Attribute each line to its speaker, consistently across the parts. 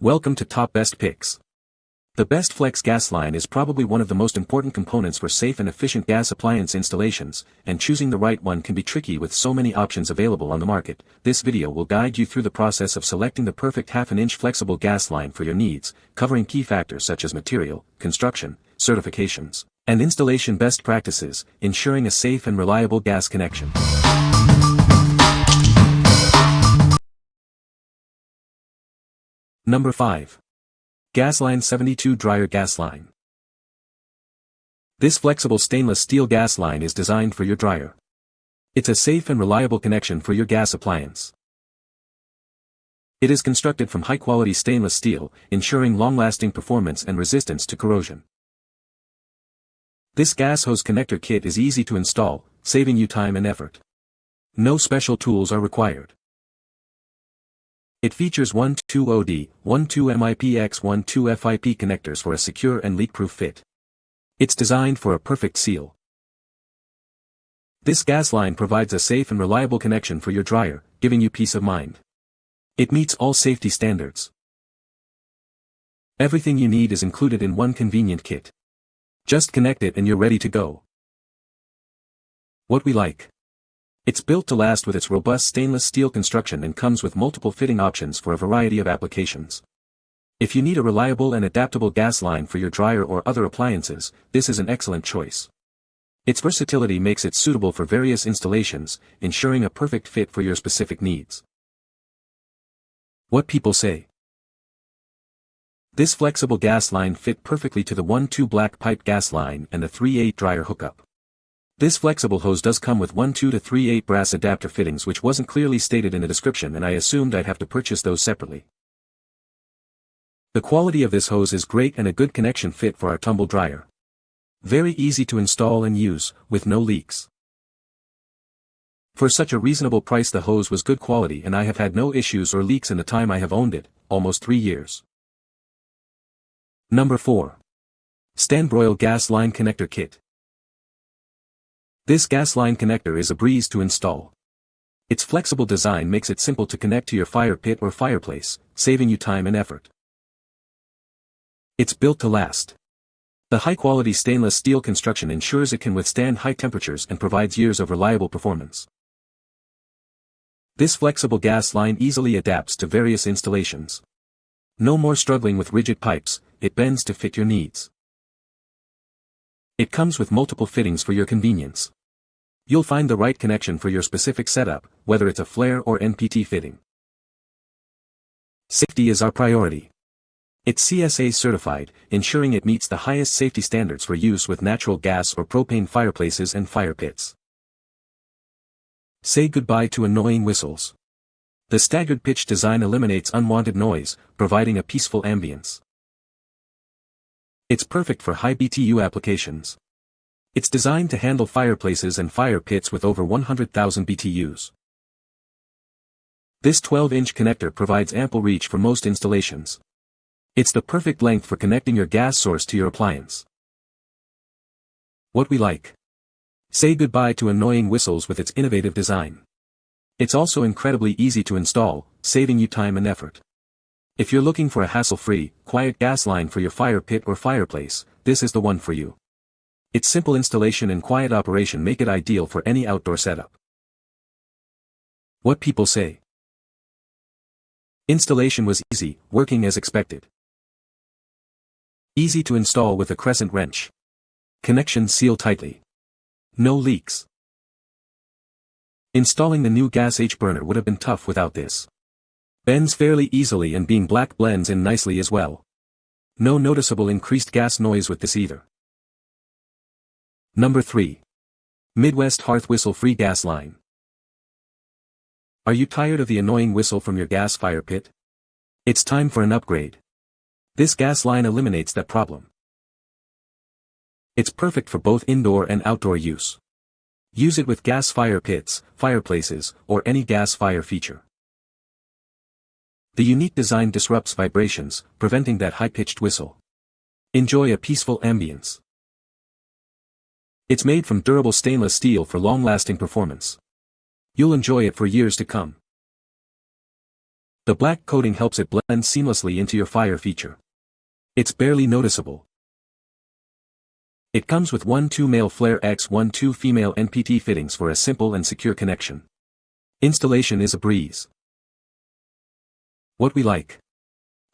Speaker 1: Welcome to Top Best Picks. The Best Flex gas line is probably one of the most important components for safe and efficient gas appliance installations, and choosing the right one can be tricky with so many options available on the market. This video will guide you through the process of selecting the perfect half-inch flexible gas line for your needs, covering key factors such as material, construction, certifications, and installation best practices, ensuring a safe and reliable gas connection. Number 5. Gasline 72 Dryer Gas Line. This flexible stainless steel gas line is designed for your dryer. It's a safe and reliable connection for your gas appliance. It is constructed from high-quality stainless steel, ensuring long-lasting performance and resistance to corrosion. This gas hose connector kit is easy to install, saving you time and effort. No special tools are required. It features 12OD, 12MIPX, 12FIP connectors for a secure and leak-proof fit. It's designed for a perfect seal. This gas line provides a safe and reliable connection for your dryer, giving you peace of mind. It meets all safety standards. Everything you need is included in one convenient kit. Just connect it and you're ready to go. What we like. It's built to last with its robust stainless steel construction and comes with multiple fitting options for a variety of applications. If you need a reliable and adaptable gas line for your dryer or other appliances, this is an excellent choice. Its versatility makes it suitable for various installations, ensuring a perfect fit for your specific needs. What people say. This flexible gas line fit perfectly to the 1-2 black pipe gas line and the 3/8 dryer hookup. This flexible hose does come with 1-2 to 3/8 brass adapter fittings, which wasn't clearly stated in the description, and I assumed I'd have to purchase those separately. The quality of this hose is great and a good connection fit for our tumble dryer. Very easy to install and use, with no leaks. For such a reasonable price, the hose was good quality and I have had no issues or leaks in the time I have owned it, almost 3 years. Number 4. Stanbroil Gas Line Connector Kit. This gas line connector is a breeze to install. Its flexible design makes it simple to connect to your fire pit or fireplace, saving you time and effort. It's built to last. The high-quality stainless steel construction ensures it can withstand high temperatures and provides years of reliable performance. This flexible gas line easily adapts to various installations. No more struggling with rigid pipes, it bends to fit your needs. It comes with multiple fittings for your convenience. You'll find the right connection for your specific setup, whether it's a flare or NPT fitting. Safety is our priority. It's CSA certified, ensuring it meets the highest safety standards for use with natural gas or propane fireplaces and fire pits. Say goodbye to annoying whistles. The staggered pitch design eliminates unwanted noise, providing a peaceful ambience. It's perfect for high BTU applications. It's designed to handle fireplaces and fire pits with over 100,000 BTUs. This 12-inch connector provides ample reach for most installations. It's the perfect length for connecting your gas source to your appliance. What we like. Say goodbye to annoying whistles with its innovative design. It's also incredibly easy to install, saving you time and effort. If you're looking for a hassle-free, quiet gas line for your fire pit or fireplace, this is the one for you. Its simple installation and quiet operation make it ideal for any outdoor setup. What people say. Installation was easy, working as expected. Easy to install with a crescent wrench. Connections seal tightly. No leaks. Installing the new gas H burner would have been tough without this. Bends fairly easily and being black blends in nicely as well. No noticeable increased gas noise with this either. Number 3. Midwest Hearth Whistle-Free Gas Line. Are you tired of the annoying whistle from your gas fire pit? It's time for an upgrade. This gas line eliminates that problem. It's perfect for both indoor and outdoor use. Use it with gas fire pits, fireplaces, or any gas fire feature. The unique design disrupts vibrations, preventing that high-pitched whistle. Enjoy a peaceful ambience. It's made from durable stainless steel for long-lasting performance. You'll enjoy it for years to come. The black coating helps it blend seamlessly into your fire feature. It's barely noticeable. It comes with 1-2 male flare x 1-2 female NPT fittings for a simple and secure connection. Installation is a breeze. What we like.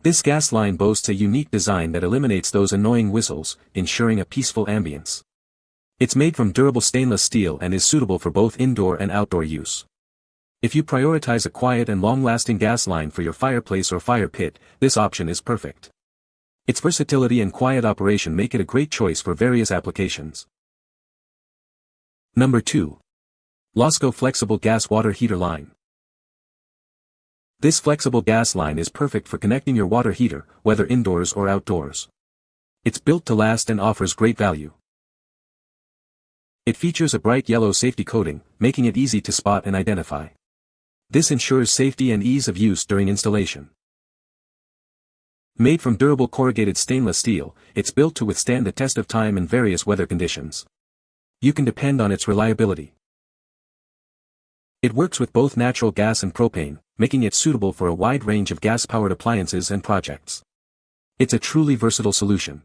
Speaker 1: This gas line boasts a unique design that eliminates those annoying whistles, ensuring a peaceful ambience. It's made from durable stainless steel and is suitable for both indoor and outdoor use. If you prioritize a quiet and long-lasting gas line for your fireplace or fire pit, this option is perfect. Its versatility and quiet operation make it a great choice for various applications. Number 2. LASCO Flexible Gas Water Heater Line. This flexible gas line is perfect for connecting your water heater, whether indoors or outdoors. It's built to last and offers great value. It features a bright yellow safety coating, making it easy to spot and identify. This ensures safety and ease of use during installation. Made from durable corrugated stainless steel, it's built to withstand the test of time in various weather conditions. You can depend on its reliability. It works with both natural gas and propane, making it suitable for a wide range of gas-powered appliances and projects. It's a truly versatile solution.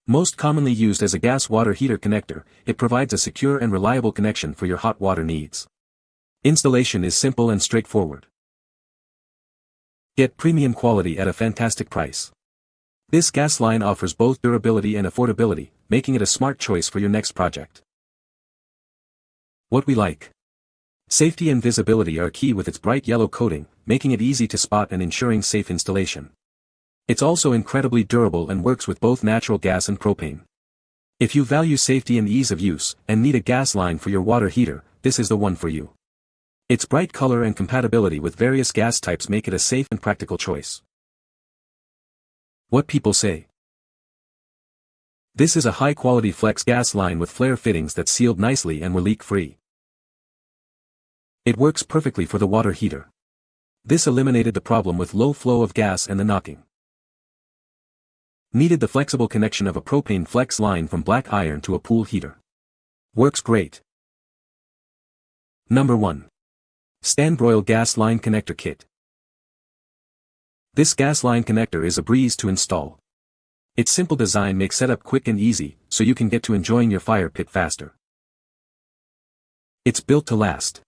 Speaker 1: Most commonly used as a gas water heater connector, it provides a secure and reliable connection for your hot water needs. Installation is simple and straightforward. Get premium quality at a fantastic price. This gas line offers both durability and affordability, making it a smart choice for your next project. What we like. Safety and visibility are key with its bright yellow coating, making it easy to spot and ensuring safe installation. It's also incredibly durable and works with both natural gas and propane. If you value safety and ease of use, and need a gas line for your water heater, this is the one for you. Its bright color and compatibility with various gas types make it a safe and practical choice. What people say. This is a high-quality flex gas line with flare fittings that sealed nicely and were leak-free. It works perfectly for the water heater. This eliminated the problem with low flow of gas and the knocking. Needed the flexible connection of a propane flex line from black iron to a pool heater. Works great. Number 1. Stanbroil Gas Line Connector Kit. This gas line connector is a breeze to install. Its simple design makes setup quick and easy, so you can get to enjoying your fire pit faster. It's built to last.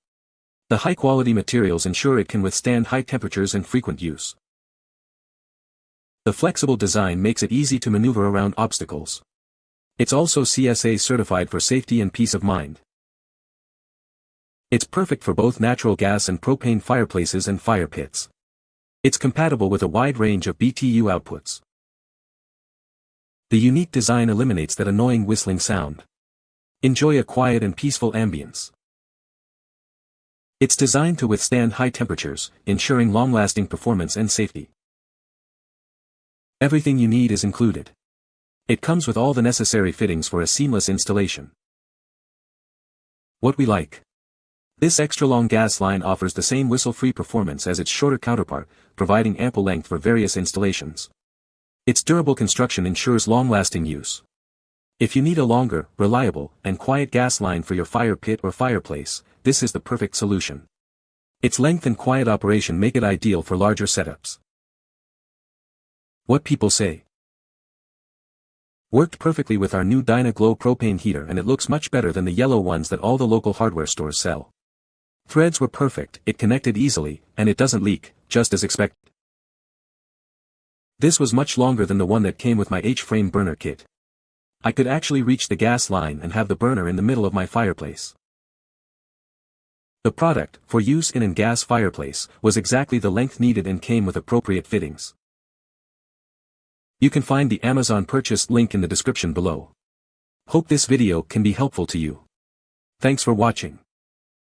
Speaker 1: The high-quality materials ensure it can withstand high temperatures and frequent use. The flexible design makes it easy to maneuver around obstacles. It's also CSA certified for safety and peace of mind. It's perfect for both natural gas and propane fireplaces and fire pits. It's compatible with a wide range of BTU outputs. The unique design eliminates that annoying whistling sound. Enjoy a quiet and peaceful ambience. It's designed to withstand high temperatures, ensuring long-lasting performance and safety. Everything you need is included. It comes with all the necessary fittings for a seamless installation. What we like. This extra-long gas line offers the same whistle-free performance as its shorter counterpart, providing ample length for various installations. Its durable construction ensures long-lasting use. If you need a longer, reliable, and quiet gas line for your fire pit or fireplace, this is the perfect solution. Its length and quiet operation make it ideal for larger setups. What people say. Worked perfectly with our new Dyna-Glow propane heater, and it looks much better than the yellow ones that all the local hardware stores sell. Threads were perfect, it connected easily, and it doesn't leak, just as expected. This was much longer than the one that came with my H-frame burner kit. I could actually reach the gas line and have the burner in the middle of my fireplace. The product, for use in a gas fireplace, was exactly the length needed and came with appropriate fittings. You can find the Amazon purchase link in the description below. Hope this video can be helpful to you. Thanks for watching.